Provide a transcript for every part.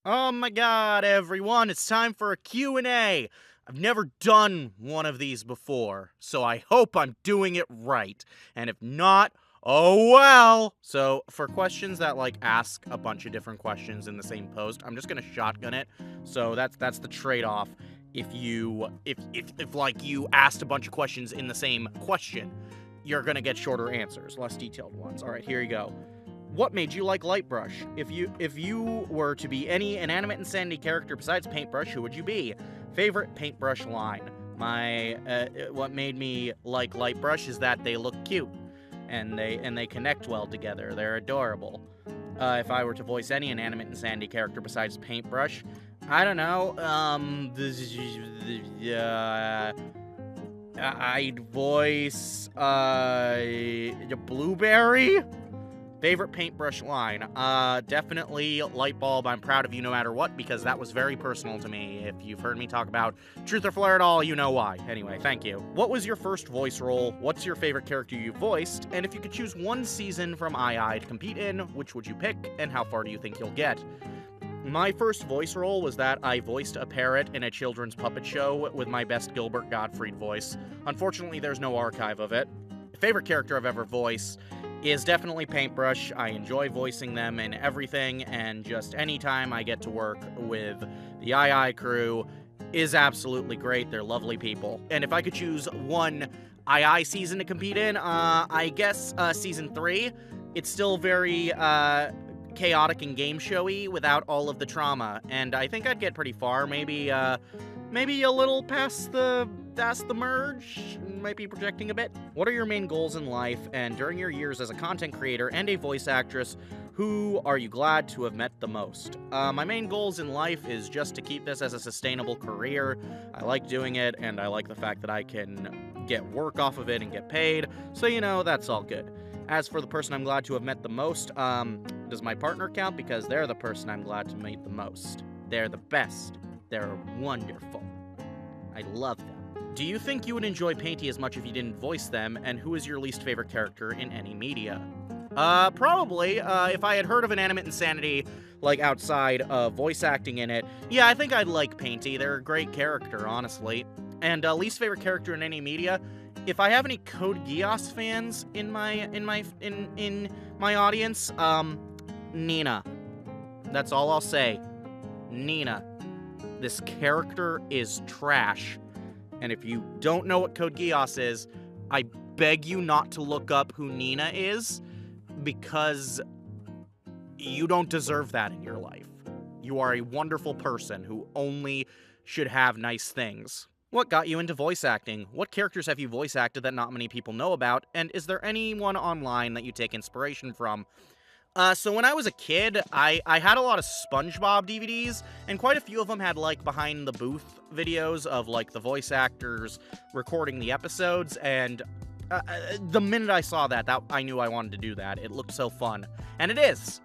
Oh my god, everyone, it's time for a Q&A. I've never done one of these before, so I hope I'm doing it right. And if not, oh well. So, for questions that ask a bunch of different questions in the same post, I'm just going to shotgun it. So that's the trade-off. If you asked a bunch of questions in the same question, you're going to get shorter answers, less detailed ones. All right, here you go. What made you like Lightbrush? If you were to be any inanimate insanity character besides Paintbrush, who would you be? Favorite Paintbrush line. What made me like Lightbrush is that they look cute, and they connect well together. They're adorable. If I were to voice any inanimate insanity character besides Paintbrush, I don't know. I'd voice the Blueberry. Favorite Paintbrush line? Definitely Lightbulb. I'm proud of you no matter what, because that was very personal to me. If you've heard me talk about Truth or Flare at all, you know why. Anyway, thank you. What was your first voice role? What's your favorite character you voiced? And if you could choose one season from II to compete in, which would you pick, and how far do you think you'll get? My first voice role was that I voiced a parrot in a children's puppet show with my best Gilbert Gottfried voice. Unfortunately, there's no archive of it. Favorite character I've ever voiced is definitely Paintbrush. I enjoy voicing them and everything, and just anytime I get to work with the II crew is absolutely great. They're lovely people. And if I could choose one II season to compete in, I guess season 3. It's still very chaotic and game showy without all of the trauma, and I think I'd get pretty far. Maybe a little past the merge. Might be projecting a bit. What are your main goals in life, and during your years as a content creator and a voice actress, who are you glad to have met the most? My main goals in life is just to keep this as a sustainable career. I like doing it, and I like the fact that I can get work off of it and get paid, so that's all good. As for the person I'm glad to have met the most, does my partner count? Because they're the person I'm glad to meet the most. They're the best. They're wonderful. I love them. Do you think you would enjoy Painty as much if you didn't voice them, and who is your least favorite character in any media? Probably, if I had heard of Inanimate Insanity, outside of voice acting in it, yeah, I think I'd like Painty. They're a great character, honestly. And, least favorite character in any media? If I have any Code Geass fans in my audience, Nina. That's all I'll say. Nina. This character is trash. And if you don't know what Code Geass is, I beg you not to look up who Nina is, because you don't deserve that in your life. You are a wonderful person who only should have nice things. What got you into voice acting? What characters have you voice acted that not many people know about? And is there anyone online that you take inspiration from? So when I was a kid, I had a lot of SpongeBob DVDs, and quite a few of them had, behind the booth videos of, the voice actors recording the episodes, and the minute I saw that, I knew I wanted to do that. It looked so fun. And it is.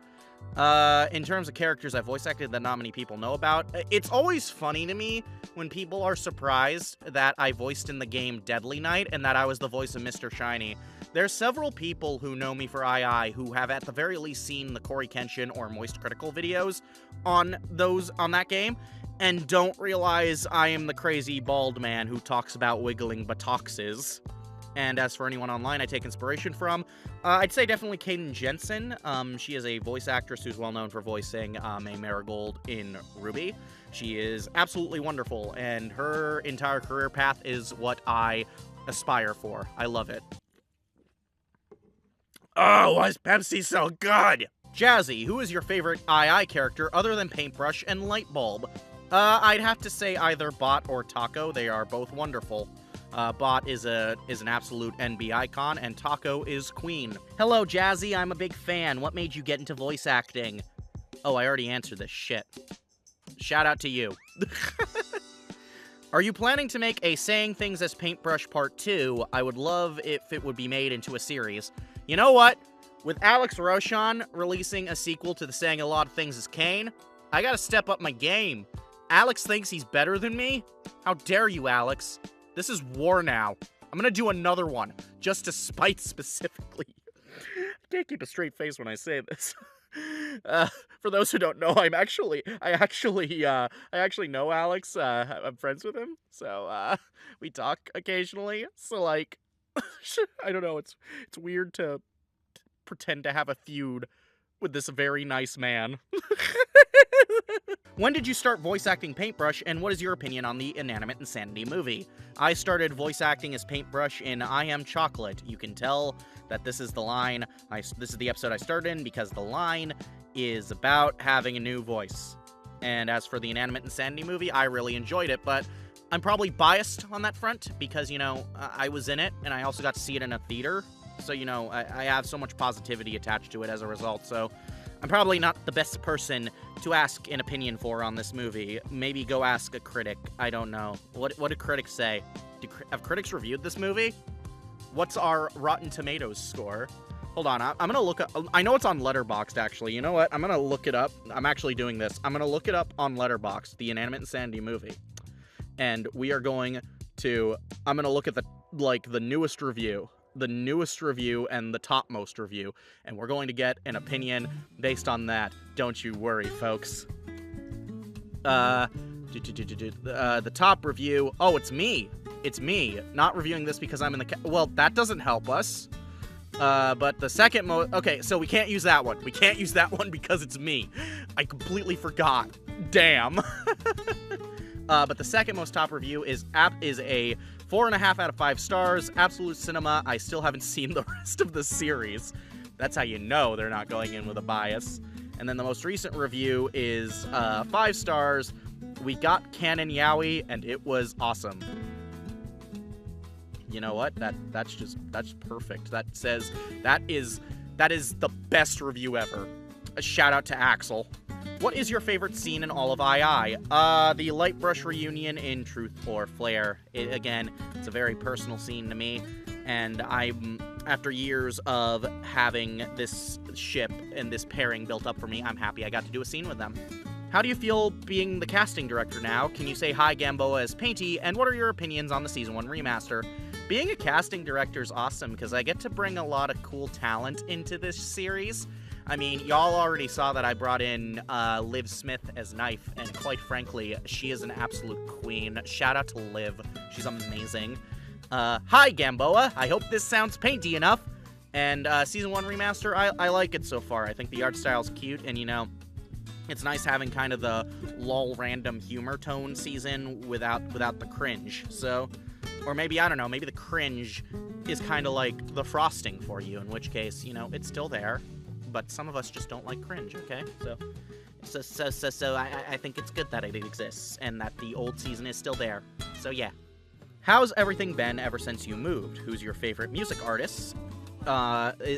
In terms of characters I voice acted that not many people know about, it's always funny to me when people are surprised that I voiced in the game Deadly Knight and that I was the voice of Mr. Shiny. There's several people who know me for II who have at the very least seen the Corey Kenshin or Moist Critical videos on that game, and don't realize I am the crazy bald man who talks about wiggling buttocks. And as for anyone online I take inspiration from, I'd say definitely Kaden Jensen. She is a voice actress who's well known for voicing a Marigold in Ruby. She is absolutely wonderful, and her entire career path is what I aspire for. I love it. Oh, why is Pepsi so good? Jazzy, who is your favorite II character other than Paintbrush and Lightbulb? I'd have to say either Bot or Taco. They are both wonderful. Bot is an absolute NB icon, and Taco is Queen. Hello, Jazzy, I'm a big fan. What made you get into voice acting? Oh, I already answered this shit. Shout out to you. Are you planning to make a Saying Things as Paintbrush Part 2? I would love if it would be made into a series. You know what? With Alex Roshan releasing a sequel to the Saying a Lot of Things as Kane, I gotta step up my game. Alex thinks he's better than me? How dare you, Alex? This is war now. I'm gonna do another one, just to spite specifically. I can't keep a straight face when I say this. For those who don't know, I actually know Alex. I'm friends with him, so we talk occasionally. So like, I don't know. It's weird to pretend to have a feud with this very nice man. When did you start voice acting Paintbrush, and what is your opinion on the Inanimate Insanity movie? I started voice acting as Paintbrush in I Am Chocolate. You can tell that this is the line, this is the episode I started in, because the line is about having a new voice. And as for the Inanimate Insanity movie, I really enjoyed it, but I'm probably biased on that front, because, you know, I was in it, and I also got to see it in a theater, so, you know, I have so much positivity attached to it as a result, so I'm probably not the best person to ask an opinion for on this movie. Maybe go ask a critic. I don't know. What do critics say? Have critics reviewed this movie? What's our Rotten Tomatoes score? Hold on, I'm gonna look up. I know it's on Letterboxd, actually. You know what? I'm gonna look it up. I'm actually doing this. I'm gonna look it up on Letterboxd, the Inanimate Insanity movie. And we are going to... I'm gonna look at the newest review. The newest review and the topmost review, and we're going to get an opinion based on that. Don't you worry, folks. The top review. Oh, it's me. It's me. Not reviewing this because I'm in the... Well, that doesn't help us. But the second most... Okay, so we can't use that one. We can't use that one because it's me. I completely forgot. Damn. But the second most top review is a 4.5 out of 5 stars, absolute cinema. I still haven't seen the rest of the series. That's how you know they're not going in with a bias. And then the most recent review is 5 stars. We got Canon Yowie, and it was awesome. You know what? That's perfect. That is the best review ever. A shout out to Axel. What is your favorite scene in all of II? The Lightbrush reunion in Truth or Flare. Again, it's a very personal scene to me, and after years of having this ship and this pairing built up for me, I'm happy I got to do a scene with them. How do you feel being the casting director now? Can you say hi Gamboa as Painty, and what are your opinions on the Season 1 remaster? Being a casting director is awesome, because I get to bring a lot of cool talent into this series. I mean, y'all already saw that I brought in Liv Smith as Knife, and quite frankly, she is an absolute queen. Shout out to Liv. She's amazing. Hi, Gamboa. I hope this sounds painty enough. And Season 1 Remaster, I like it so far. I think the art style's cute, and, you know, it's nice having kind of the lol random humor tone season without the cringe. So, or maybe, I don't know, maybe the cringe is kind of like the frosting for you, in which case, you know, it's still there. But some of us just don't like cringe, okay? So I think it's good that it exists, and that the old season is still there. So yeah. How's everything been ever since you moved? Who's your favorite music artists?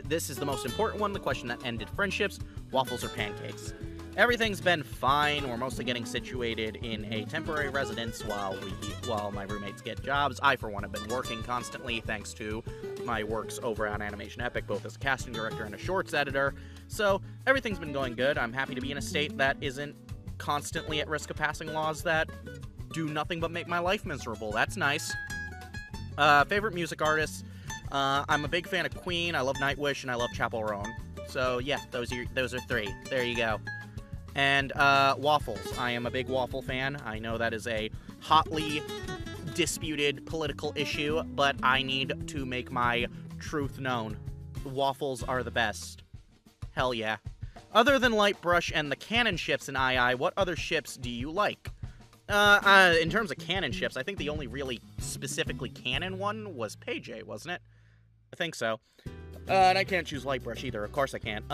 This is the most important one, the question that ended friendships, waffles or pancakes. Everything's been fine. We're mostly getting situated in a temporary residence while my roommates get jobs. I, for one, have been working constantly thanks to my works over on Animation Epic, both as a casting director and a shorts editor. So everything's been going good. I'm happy to be in a state that isn't constantly at risk of passing laws that do nothing but make my life miserable. That's nice. Favorite music artists? I'm a big fan of Queen. I love Nightwish, and I love Chappell Roan. So yeah, those are 3. There you go. And waffles. I am a big waffle fan. I know that is a hotly disputed political issue, but I need to make my truth known. Waffles are the best. Hell yeah. Other than Lightbrush and the canon ships in II, what other ships do you like? In terms of canon ships, I think the only really specifically canon one was PJ, wasn't it? I think so. And I can't choose Lightbrush either. Of course I can't.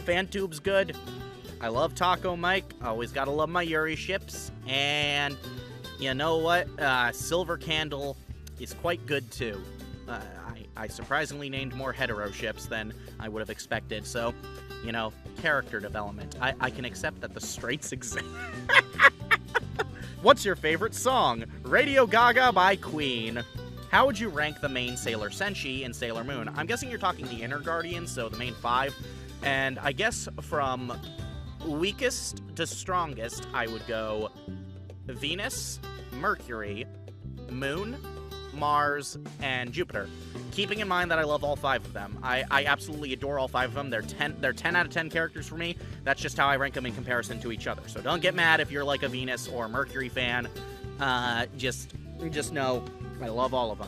FanTube's good. I love Taco Mike. Always gotta love my Yuri ships. And you know what? Silver Candle is quite good too. I surprisingly named more hetero ships than I would have expected. So, you know, character development. I can accept that the straights exist. What's your favorite song? Radio Gaga by Queen. How would you rank the main Sailor Senshi in Sailor Moon? I'm guessing you're talking the Inner Guardians, so the main 5. And I guess from weakest to strongest, I would go Venus, Mercury, Moon, Mars, and Jupiter. keeping in mind that I love all 5 of them. I absolutely adore all 5 of them. They're 10 out of 10 characters for me. That's just how I rank them in comparison to each other. So don't get mad if you're like a Venus or Mercury fan. Just know I love all of them.